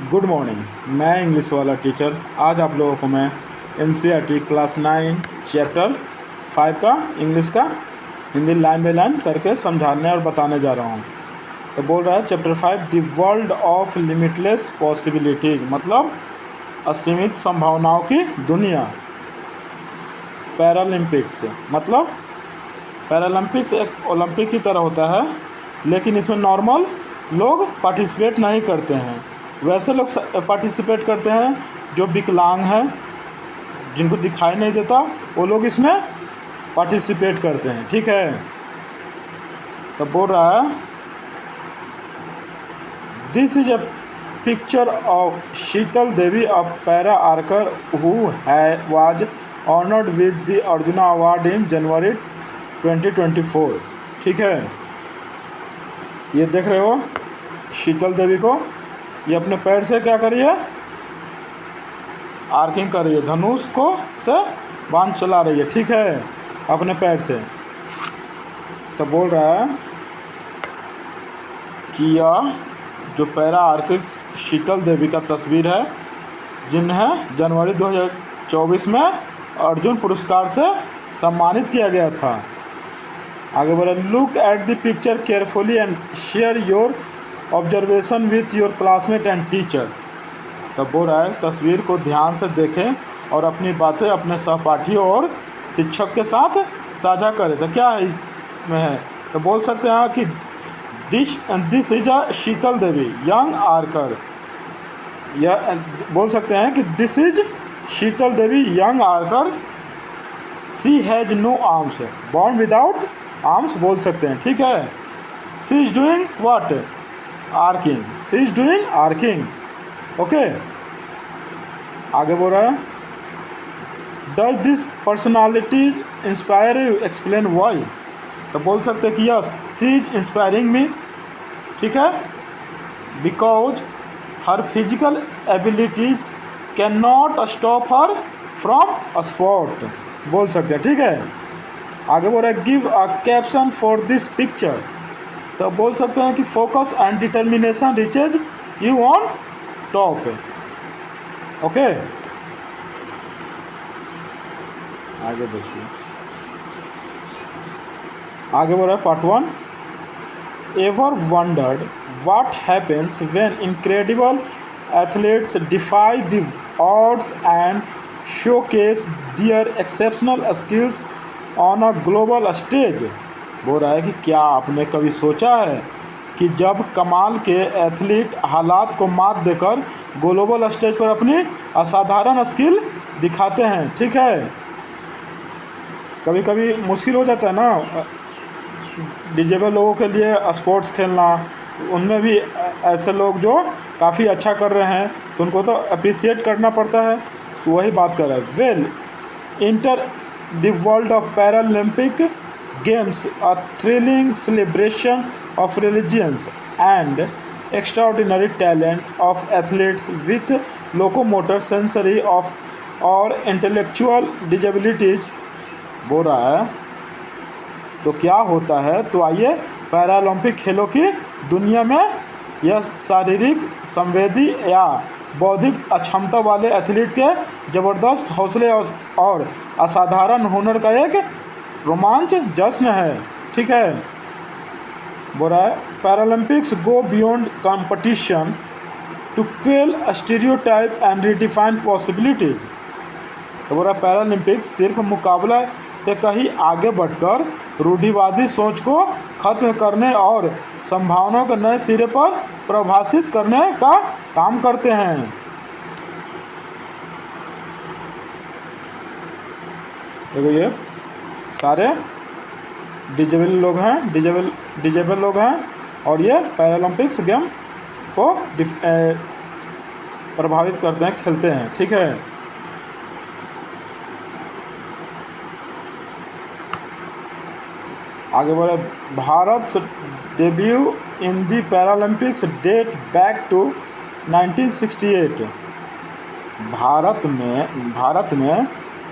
Good morning. मैं English वाला teacher आज आप लोगों को मैं एनसीईआरटी क्लास 9 चैप्टर 5 का इंग्लिश का हिंदी लाइन बाय लाइन करके समझाने और बताने जा रहा हूँ। तो बोल रहा है chapter 5 the world of limitless possibilities, मतलब असीमित संभावनाओं की दुनिया। पैरालंपिक्स मतलब पैरालंपिक्स एक ओलंपिक की तरह होता है, लेकिन इसमें नॉर्मल लोग पार्टिसिपेट नहीं करते हैं। वैसे लोग पार्टिसिपेट करते हैं जो विकलांग हैं, जिनको दिखाई नहीं देता, वो लोग इसमें पार्टिसिपेट करते हैं। ठीक है, तो बोल रहा है this is a picture of Sheetal Devi, a para archer who was honoured with the Arjuna award in January 2024। ठीक है, ये देख रहे हो शीतल देवी को, ये अपने पैर से क्या कर रही है, आर्किंग कर रही है, धनुष को से बाण चला रही है। ठीक है, अपने पैर से। तो बोल रहा है कि यह जो पैरा आर्किस्ट शीतल देवी का तस्वीर है, जिन्हें जनवरी 2024 में अर्जुन पुरस्कार से सम्मानित किया गया था। आगे बढ़े, look at the picture carefully and share your observation with your classmate and teacher. तब बोल रहा है तस्वीर को ध्यान से देखें और अपनी बातें अपने सहपाठियों और शिक्षक के साथ साझा करें। तो क्या है में है, तो बोल सकते हैं कि this is a Sheetal Devi young archer. यह बोल सकते हैं कि this is Sheetal Devi young archer, she has no arms, born without arms बोल सकते हैं। ठीक है, she is doing what, arching, she is doing arching. Okay, आगे बोल रहा है does this personality inspire you, explain why. तो बोल सकते हैं कि yes she is inspiring me. ठीक है, because her physical abilities can not stop her from a sport बोल सकते हैं। ठीक है, आगे बोल रहा है give a caption for this picture. तो बोल सकते हैं कि focus and determination reaches you on top. Okay, आगे देखिए, आगे बोल रहा है part 1, ever wondered what happens when incredible athletes defy the odds and showcase their exceptional skills on a global stage. बोल रहा है कि क्या आपने कभी सोचा है कि जब कमाल के एथलीट हालात को मात देकर ग्लोबल स्टेज पर अपनी असाधारण स्किल दिखाते हैं। ठीक है, कभी कभी मुश्किल हो जाता है ना डिजेबल लोगों के लिए स्पोर्ट्स खेलना, उनमें भी ऐसे लोग जो काफ़ी अच्छा कर रहे हैं तो उनको तो अप्रिसिएट करना पड़ता है। तो वही बात कर रहा है, well enter the world of Paralympic games, a thrilling celebration of religions and extraordinary talent of athletes with locomotor, sensory of और intellectual disabilities। बोल रहा है तो क्या होता है, तो आइए पैरालंपिक खेलों की दुनिया में यह शारीरिक, संवेदी या बौद्धिक अक्षमता वाले एथलीट के ज़बरदस्त हौसले और असाधारण हुनर का एक रोमांच जश्न है। ठीक है, बोल रहा है Paralympics go beyond competition to quell stereotype and redefine possibilities. तो बोल रहा है पैरालंपिक्स सिर्फ मुकाबला से कहीं आगे बढ़कर रूढ़िवादी सोच को खत्म करने और संभावनाओं को नए सिरे पर परिभाषित करने का काम करते हैं। देखो ये सारे डिजेबल लोग हैं, डिजेबल लोग हैं, और ये पैरालंपिक्स गेम को प्रभावित करते हैं, खेलते हैं। ठीक है, आगे बढ़े, Bharat debut in the Paralympics date back to 1968। Bharat ने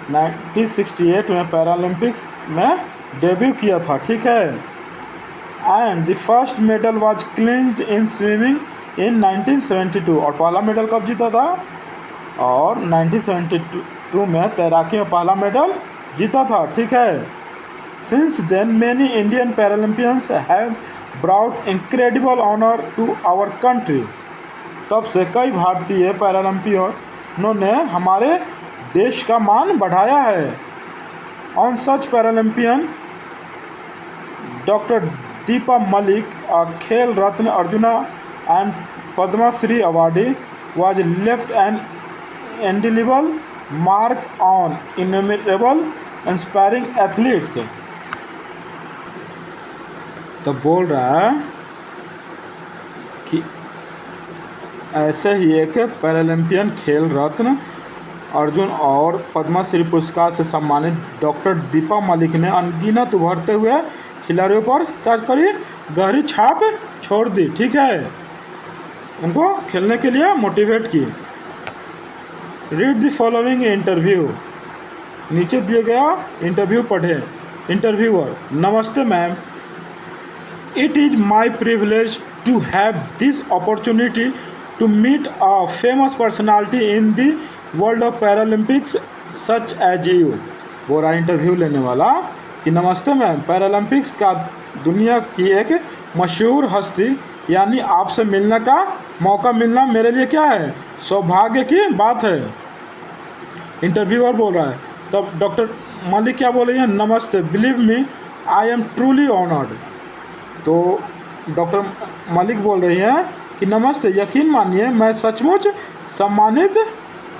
1968 में पैरालंपिक्स में डेब्यू किया था। ठीक है, and the first medal was clinched in swimming in 1972। और पहला मेडल कब जीता था? और 1972 में तैराकी में पहला मेडल जीता था। ठीक है। Since then many Indian paralympians have brought incredible honour to our country. तब से कई भारतीय पैरालंपियनों ने हमारे देश का मान बढ़ाया है। On such Paralympian doctor Deepa Malik, a खेल रत्न arjuna and Padma Shri awardee, was left an indelible mark on innumerable inspiring athletes। तो बोल रहा है कि ऐसे ही एक पैरालंपियन खेल रत्न अर्जुन और पद्मश्री पुरस्कार से सम्मानित डॉक्टर दीपा मलिक ने अनगिनत उभरते हुए खिलाड़ियों पर क्या करी? गहरी छाप छोड़ दी। ठीक है। उनको खेलने के लिए मोटिवेट की। Read the following interview. नीचे दिए गया इंटरव्यू पढ़े। इंटरव्यूअर: नमस्ते ma'am, it is my privilege to have this opportunity to meet a famous personality in the world of Paralympics such as you. वो रहा इंटरव्यू लेने वाला कि नमस्ते मैम, पैरालंपिक्स का दुनिया की एक मशहूर हस्ती यानी आपसे मिलने का मौका मिलना मेरे लिए क्या है? सौभाग्य की बात है। इंटरव्यूअर बोल रहा है। तब डॉक्टर मलिक क्या बोल रही हैं? नमस्ते, believe me I am truly honoured. तो डॉक्टर मलिक बोल रही हैं कि नमस्ते, यकीन मानिए मैं सचमुच सम्मानित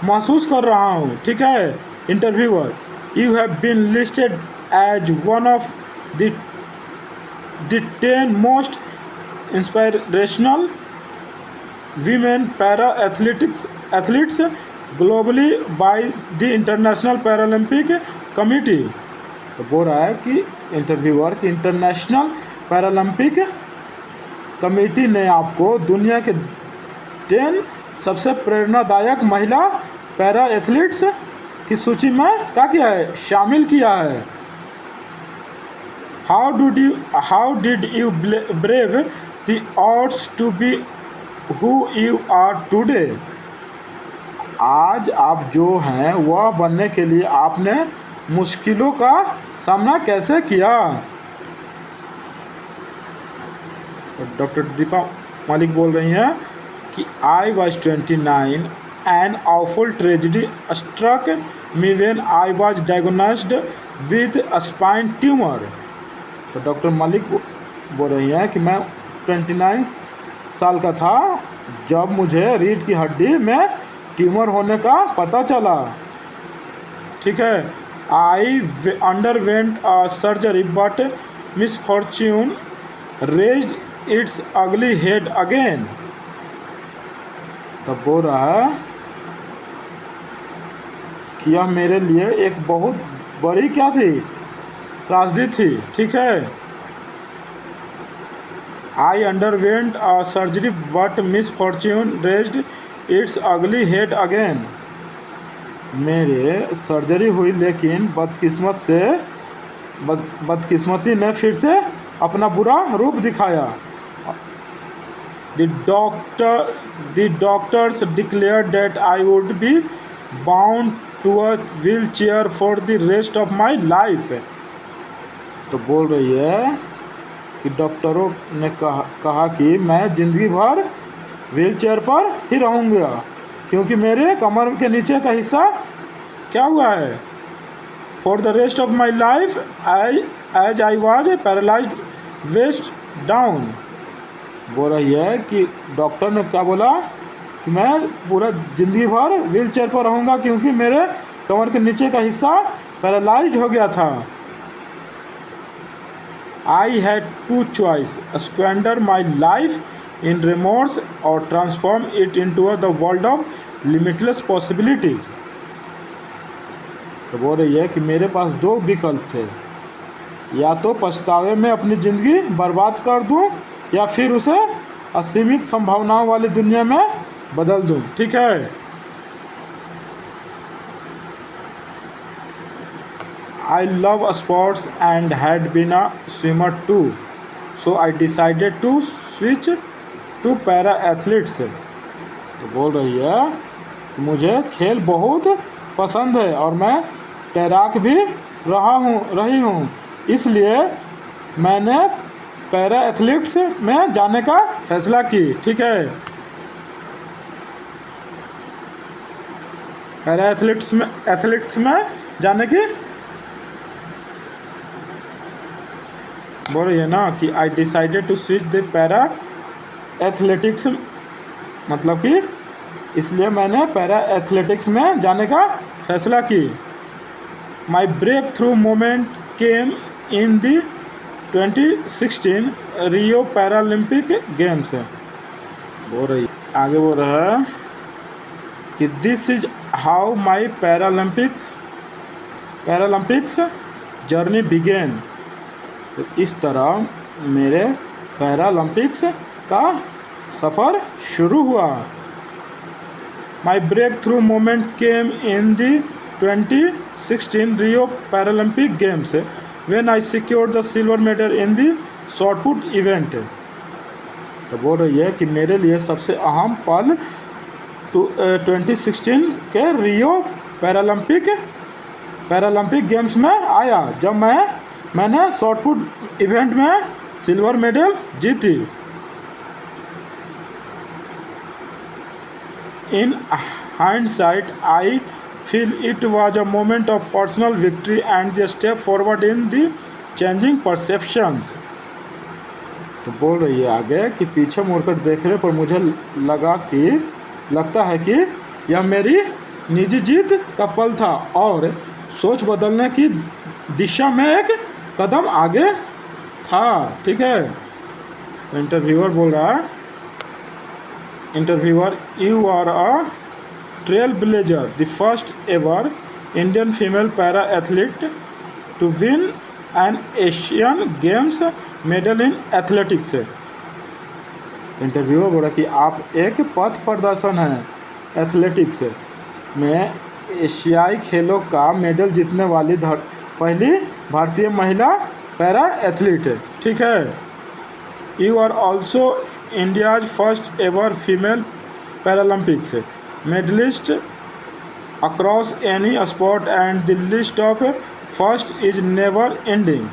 महसूस कर रहा हूँ। ठीक है। Interviewer: you have been listed as one of the 10 most inspirational women para athletes globally by the International Paralympic Committee. तो बोल रहा है कि इंटरव्यूअर की इंटरनेशनल पैरालंपिक कमेटी ने आपको दुनिया के 10 सबसे प्रेरणादायक महिला पैरा एथलीट्स की सूची में क्या किया है? शामिल किया है। How did you brave the odds to be who you are today. आज आप जो हैं वह बनने के लिए आपने मुश्किलों का सामना कैसे किया? डॉक्टर दीपा मलिक बोल रही हैं कि I was 29 an awful tragedy struck me when I was diagnosed with a spine tumor। तो डॉक्टर मलिक बोल रही हैं कि मैं 29 साल का था जब मुझे रीढ़ की हड्डी में ट्यूमर होने का पता चला। ठीक है। I underwent a surgery but misfortune raised its ugly head again. तब बोल रहा है कि यह मेरे लिए एक बहुत बड़ी क्या थी? त्रासदी थी। ठीक है। I underwent a surgery but misfortune raised its ugly head again. मेरे सर्जरी हुई लेकिन बदकिस्मती ने फिर से अपना बुरा रूप दिखाया। The doctors declared that I would be bound to a wheelchair for the rest of my life। तो बोल रही है कि डॉक्टरों ने कहा कि मैं ज़िंदगी भर व्हीलचेयर पर ही रहूँगा क्योंकि मेरे कमर के नीचे का हिस्सा क्या हुआ है? For the rest of my life as I was paralysed waist down. बोल रही है कि डॉक्टर ने क्या बोला कि मैं पूरा ज़िंदगी भर व्हीलचेयर पर रहूँगा क्योंकि मेरे कमर के नीचे का हिस्सा पैरालाइज्ड हो गया था। I had two choice, squander my life in remorse और transform it into the world of limitless possibilities. तो बोल रही है कि मेरे पास 2 विकल्प थे, या तो पछतावे में अपनी ज़िंदगी बर्बाद कर दूं या फिर उसे असीमित संभावनाओं वाली दुनिया में बदल दूं। ठीक है। I love sports and had been a swimmer too, so I decided to switch to para athletes. तो बोल रही है मुझे खेल बहुत पसंद है और मैं तैराक भी रही हूँ, इसलिए मैंने पैरा एथलीट्स में जाने का फैसला की। ठीक है, पैरा एथलीट्स में जाने की बोल रही है ना कि I decided to switch the para athletics, मतलब कि इसलिए मैंने पैरा एथलेटिक्स में जाने का फैसला की। My breakthrough moment came in the 2016 Rio paralympic games. बोल रही आगे बोल रहा है कि this is how my paralympics journey began. तो इस तरह मेरे पैरालंपिक्स का सफ़र शुरू हुआ। My breakthrough moment came in the 2016 Rio paralympic games when I secured the silver medal in the shot put event. तो बोल रही है कि मेरे लिए सबसे अहम पल 2016 के रियो पैरालंपिक गेम्स में आया जब मैंने शॉर्ट पुट इवेंट में सिल्वर मेडल जीती। In hindsight I feel it was a moment of personal victory and the step forward in the changing perceptions। तो बोल रही है आगे कि पीछे मुड़कर देखने पर मुझे लगता है कि यह मेरी निजी जीत का पल था और सोच बदलने की दिशा में एक कदम आगे था। ठीक है, तो इंटरव्यूअर बोल रहा है, interviewer you are a trailblazer, the first ever Indian female para athlete to win an Asian Games medal in athletics। Interviewer बोला कि आप एक पथ प्रदर्शन हैं एथलेटिक्स में एशियाई खेलों का मेडल जीतने वाली पहली भारतीय महिला पैरा एथलीट है। ठीक है, you are also India's first ever female Paralympics medalist across any sport and the list of first is never ending।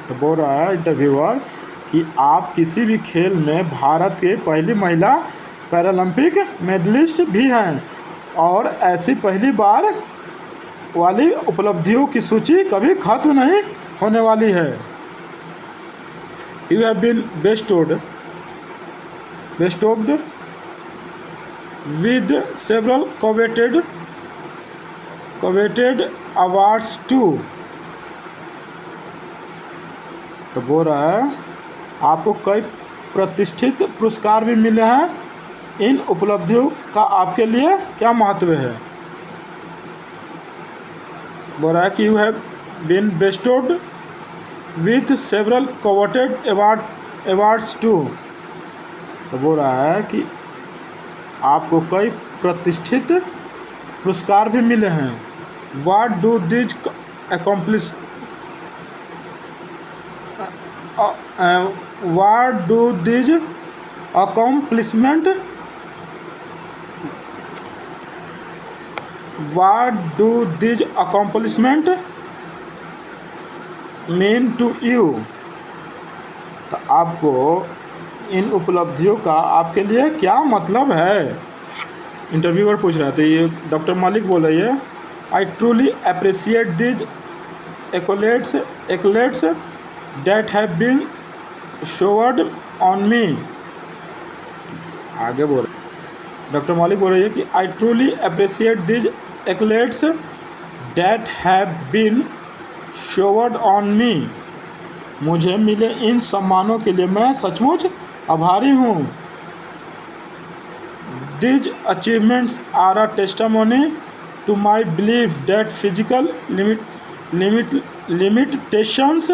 तो बोल रहा है इंटरव्यूअर कि आप किसी भी खेल में भारत के पहली महिला पैरालंपिक मेडलिस्ट भी हैं और ऐसी पहली बार वाली उपलब्धियों की सूची कभी खत्म नहीं होने वाली है। You have been bestowed with several coveted awards too। तो बोल रहा है आपको कई प्रतिष्ठित पुरस्कार भी मिले हैं। इन उपलब्धियों का आपके लिए क्या महत्व है? बोल रहा है कि you have been bestowed with several coveted awards too। तो बोल रहा है कि आपको कई प्रतिष्ठित पुरस्कार भी मिले हैं। What do these accomplishment mean to you? तो आपको इन उपलब्धियों का आपके लिए क्या मतलब है? इंटरव्यूअर पूछ रहा था, ये डॉक्टर मलिक बोल रही है, I truly appreciate these accolades that have been showered on me. आगे बोल डॉक्टर मलिक बोल रही है कि I truly appreciate these accolades that have been showered on me. मुझे मिले इन सम्मानों के लिए मैं सचमुच आभारी हूँ। These achievements are a testimony to my belief that physical limitations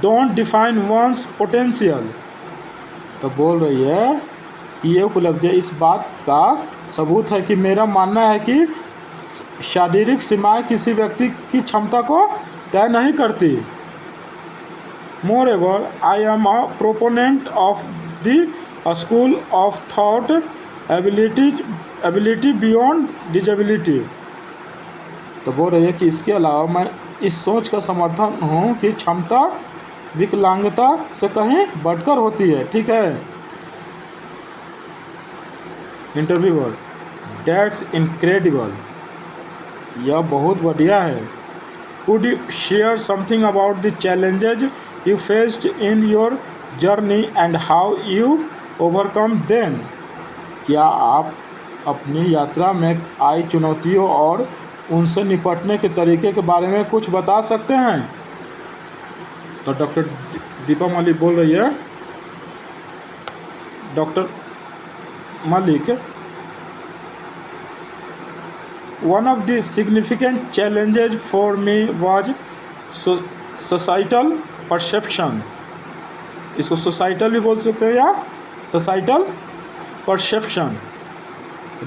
don't define one's potential। तो बोल रही है कि ये उपलब्धि इस बात का सबूत है कि मेरा मानना है कि शारीरिक सीमाएं किसी व्यक्ति की क्षमता को तय नहीं करती। Moreover, I am a proponent of the a school of thought, ability beyond disability। तो बोल रही है कि इसके अलावा मैं इस सोच का समर्थन हूँ कि क्षमता विकलांगता से कहीं बढ़कर होती है। ठीक है। इंटरव्यूअर, दैट्स इनक्रेडिबल, यह बहुत बढ़िया है। Could you share something about the challenges you faced in your journey and how you overcome then. क्या आप अपनी यात्रा में आई चुनौतियों और उनसे निपटने के तरीके के बारे में कुछ बता सकते हैं। तो डॉक्टर दीपा मलिक बोल रही है, doctor Malik, one of the significant challenges for me was societal perception. इसको सोसाइटल भी बोल सकते हैं या सोसाइटल परसेप्शन।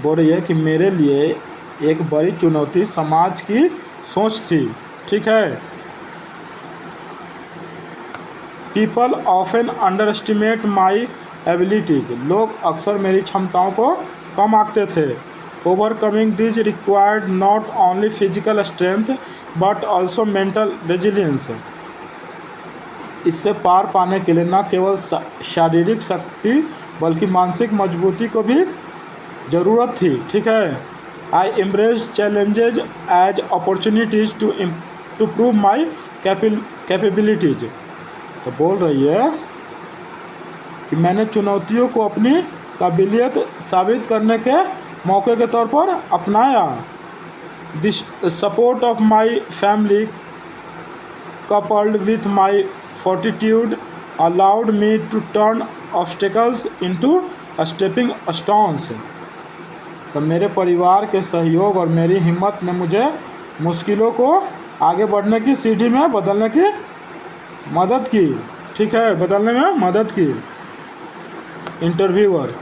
बोल रही है कि मेरे लिए एक बड़ी चुनौती समाज की सोच थी। ठीक है। People often under estimate my abilities, लोग अक्सर मेरी क्षमताओं को कम आंकते थे। Overcoming this required not only physical strength but also mental resilience. इससे पार पाने के लिए न केवल शारीरिक शक्ति बल्कि मानसिक मजबूती को भी ज़रूरत थी। ठीक है। I embrace challenges as opportunities to prove my capabilities. तो बोल रही है कि मैंने चुनौतियों को अपनी काबिलियत साबित करने के मौके के तौर पर अपनाया। This support of my family coupled with my fortitude allowed me to turn obstacles into stepping stones। तो मेरे परिवार के सहयोग और मेरी हिम्मत ने मुझे मुश्किलों को आगे बढ़ने की सीढ़ी में बदलने की मदद की। ठीक है, बदलने में मदद की। Interviewer,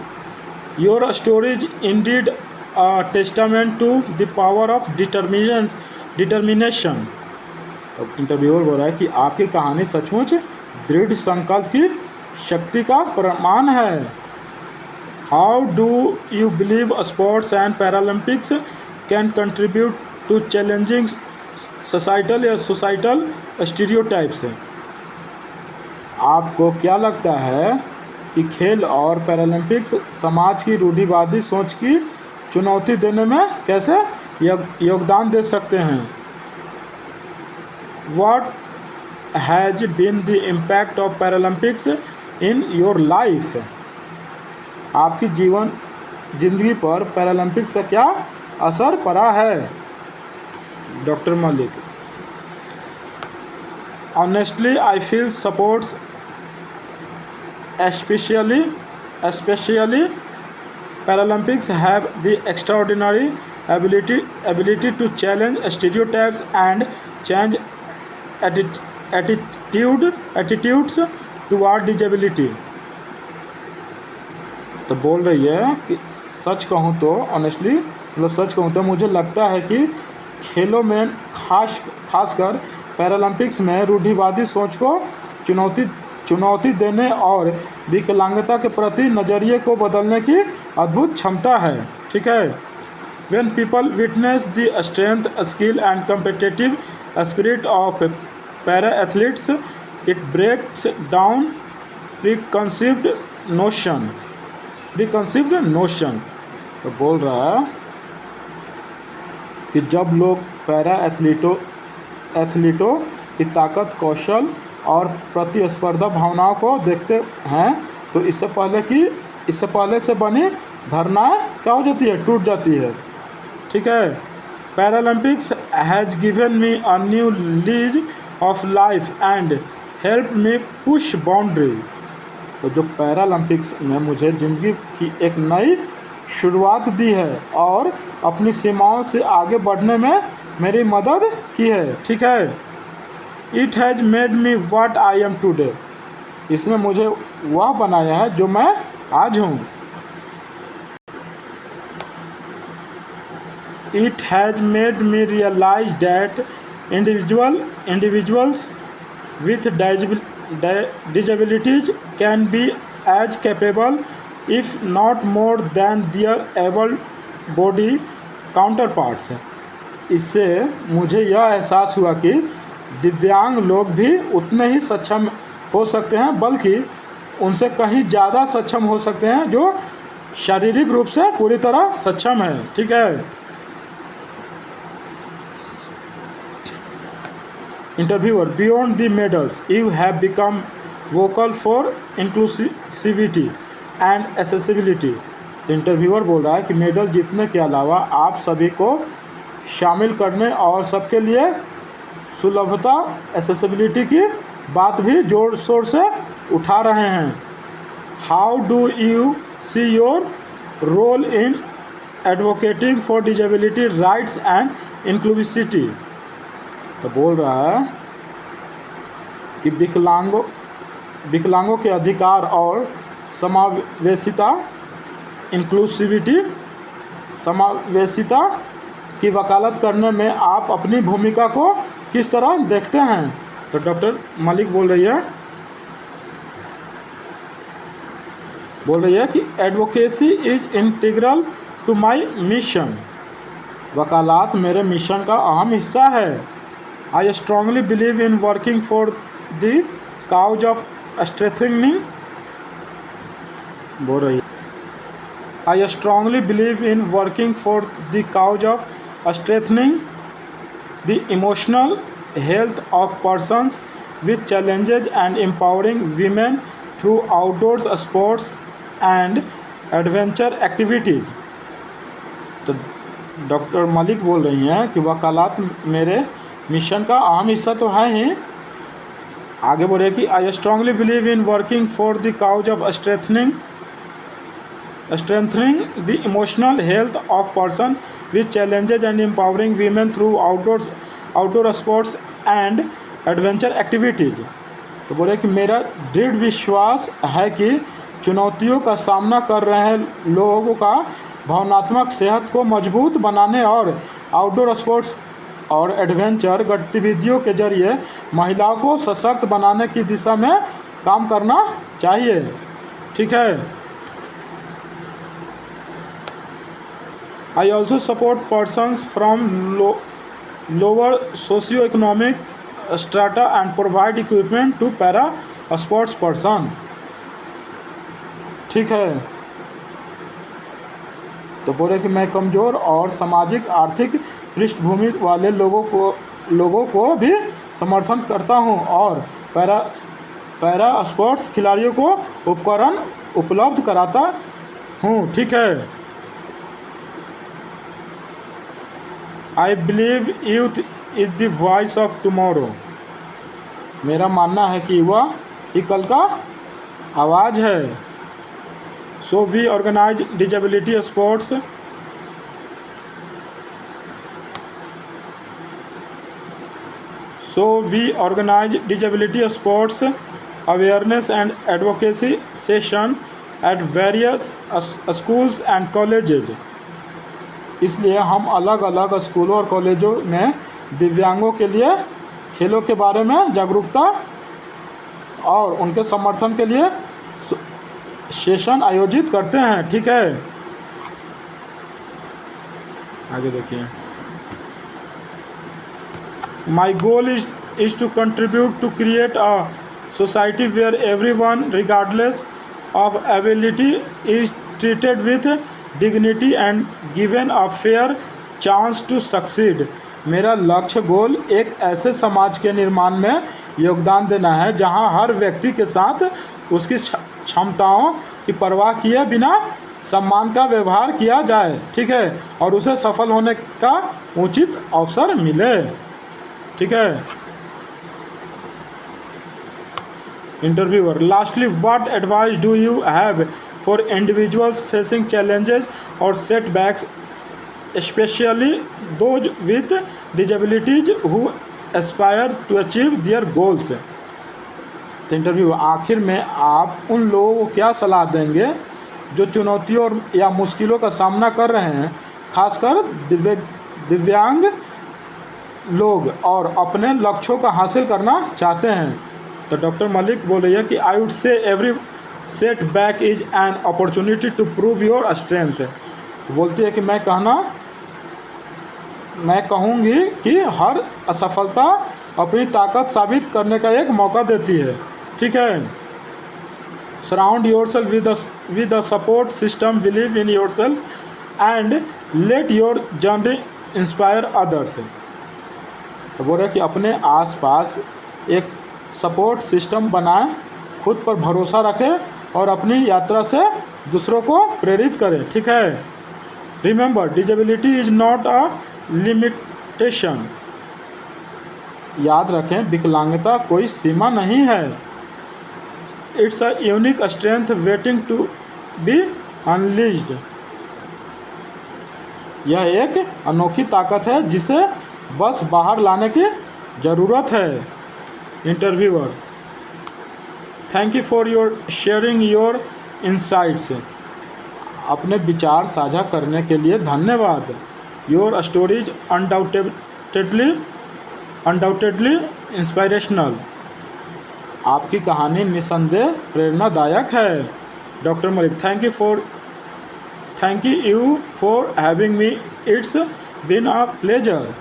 your stories indeed a testament to the power of determination. तो इंटरव्यूअर बोल रहा है कि आपकी कहानी सचमुच दृढ़ संकल्प की शक्ति का प्रमाण है। How do you believe sports and Paralympics can contribute to challenging societal या सोसाइटल स्टीरियोटाइप्स। आपको क्या लगता है कि खेल और पैरालंपिक्स समाज की रूढ़िवादी सोच की चुनौती देने में कैसे योगदान दे सकते हैं। What has been the impact of Paralympics in your life? आपकी जिंदगी पर पैरालंपिक्स का क्या असर पड़ा है। Doctor Malik, honestly I feel supports especially Paralympics have the extraordinary ability to challenge stereotypes and change attitudes toward disability। तो बोल रही है कि सच कहूँ तो ऑनेस्टली मतलब सच कहूँ तो मुझे लगता है कि खेलों में खासकर पैरालंपिक्स में रूढ़िवादी सोच को चुनौती देने और विकलांगता के प्रति नज़रिए को बदलने की अद्भुत क्षमता है। ठीक है। When people witness the strength, skill and competitive spirit of para-athletes, it breaks down preconceived notion। तो बोल रहा है कि जब लोग पैरा एथलीटों की ताकत, कौशल और प्रतिस्पर्धा भावनाओं को देखते हैं तो इससे पहले से बनी धारणाएं क्या हो जाती है, टूट जाती है। ठीक है। Paralympics has given me a new lease of life and help me push boundary. तो जो पैरालंपिक्स ने मुझे ज़िंदगी की एक नई शुरुआत दी है और अपनी सीमाओं से आगे बढ़ने में मेरी मदद की है। ठीक है। It has made me what I am today. इसने मुझे वह बनाया है जो मैं आज हूँ। It has made me realize that individuals with disabilities can be as capable if not more than their able body counterparts। इससे मुझे यह एहसास हुआ कि दिव्यांग लोग भी उतने ही सक्षम हो सकते हैं, बल्कि उनसे कहीं ज़्यादा सक्षम हो सकते हैं जो शारीरिक रूप से पूरी तरह सक्षम है। ठीक है। Interviewer, beyond the medals you have become vocal for inclusivity and accessibility. तो इंटरव्यूअर बोल रहा है कि मेडल जीतने के अलावा आप सभी को शामिल करने और सबके लिए सुलभता एक्सेसिबिलिटी की बात भी जोर शोर से उठा रहे हैं। How do you see your role in advocating for disability rights and inclusivity. तो बोल रहा है कि विकलांगों के अधिकार और समावेशिता समावेशिता की वकालत करने में आप अपनी भूमिका को किस तरह देखते हैं। तो डॉक्टर मलिक बोल रही है कि advocacy is integral to my mission. वकालत मेरे मिशन का अहम हिस्सा है। I strongly believe in working for the cause of strengthening. बोल रही है I strongly believe in working for the cause of strengthening the emotional health of persons with challenges and empowering women through outdoor sports and adventure activities। तो doctor Malik बोल रही हैं कि वकालत मेरे मिशन का अहम हिस्सा तो है ही। आगे बोले कि I strongly believe in working for the cause of strengthening the emotional health of person with challenges and empowering women through outdoor sports and adventure activities। तो बोले कि मेरा दृढ़ विश्वास है कि चुनौतियों का सामना कर रहे लोगों का भावनात्मक सेहत को मजबूत बनाने और आउटडोर स्पोर्ट्स और एडवेंचर गतिविधियों के जरिए महिलाओं को सशक्त बनाने की दिशा में काम करना चाहिए। ठीक है। I also support persons from lower socio-economic strata and provide equipment to para sports person। ठीक है। तो बोले कि मैं कमज़ोर और सामाजिक आर्थिक पृष्ठभूमि वाले लोगों को भी समर्थन करता हूं और पैरा स्पोर्ट्स खिलाड़ियों को उपकरण उपलब्ध कराता हूं। ठीक है। I believe youth is the voice of tomorrow। मेरा मानना है कि युवा ही कल का आवाज़ है। So we organize disability sports awareness and advocacy session at various schools and colleges। इसलिए हम अलग अलग स्कूलों और कॉलेजों में दिव्यांगों के लिए खेलों के बारे में जागरूकता और उनके समर्थन के लिए सेशन आयोजित करते हैं। ठीक है। आगे देखिए। My goal is to contribute to create a society where everyone regardless of ability is treated with dignity and given a fair chance to succeed. मेरा लक्ष्य गोल एक ऐसे समाज के निर्माण में योगदान देना है जहां हर व्यक्ति के साथ उसकी क्षमताओं की परवाह किए बिना सम्मान का व्यवहार किया जाए। ठीक है। और उसे सफल होने का उचित अवसर मिले। ठीक है। Interviewer, lastly what advice do you have for individuals facing challenges or setbacks, especially those with disabilities who aspire to achieve their goals। तो इंटरव्यू, आखिर में आप उन लोगों को क्या सलाह देंगे जो चुनौतियों या मुश्किलों का सामना कर रहे हैं, खासकर दिव्यांग लोग और अपने लक्ष्यों का हासिल करना चाहते हैं। तो डॉक्टर मलिक बोल रही है कि I would say every setback is an opportunity to prove your strength. बोलती है कि मैं कहूँगी कि हर असफलता अपनी ताकत साबित करने का एक मौका देती है। ठीक है। Surround your self with a support system, believe in your self and let your journey inspire others. तो बोल रहे कि अपने आसपास एक सपोर्ट सिस्टम बनाएं, खुद पर भरोसा रखें और अपनी यात्रा से दूसरों को प्रेरित करें। ठीक है। Remember, disability is not a limitation. याद रखें, विकलांगता कोई सीमा नहीं है। It's a unique strength waiting to be unleashed. यह एक अनोखी ताकत है जिसे बस बाहर लाने की ज़रूरत है। Interviewer, thank you for your sharing your insights. अपने विचार साझा करने के लिए धन्यवाद। Your stories undoubtedly inspirational. आपकी कहानी निस्संदेह प्रेरणादायक है। Doctor Malik, thank you for having me, it's been a pleasure.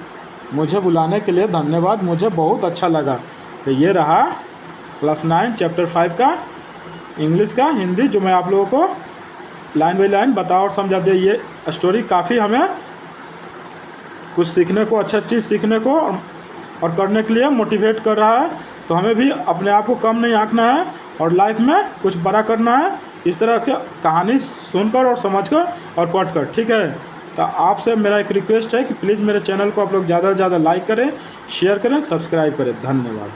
मुझे बुलाने के लिए धन्यवाद, मुझे बहुत अच्छा लगा। तो ये रहा क्लास 9 चैप्टर 5 का इंग्लिश का हिंदी, जो मैं आप लोगों को लाइन बाई लाइन बता और समझा दिया। ये स्टोरी काफ़ी हमें कुछ सीखने को, अच्छा चीज़ सीखने को और करने के लिए मोटिवेट कर रहा है। तो हमें भी अपने आप को कम नहीं आंकना है और लाइफ में कुछ बड़ा करना है, इस तरह की कहानी सुनकर और समझकर और पढ़कर। ठीक है। तो आपसे मेरा एक रिक्वेस्ट है कि प्लीज़ मेरे चैनल को आप लोग ज़्यादा से ज़्यादा लाइक करें, शेयर करें, सब्सक्राइब करें। धन्यवाद।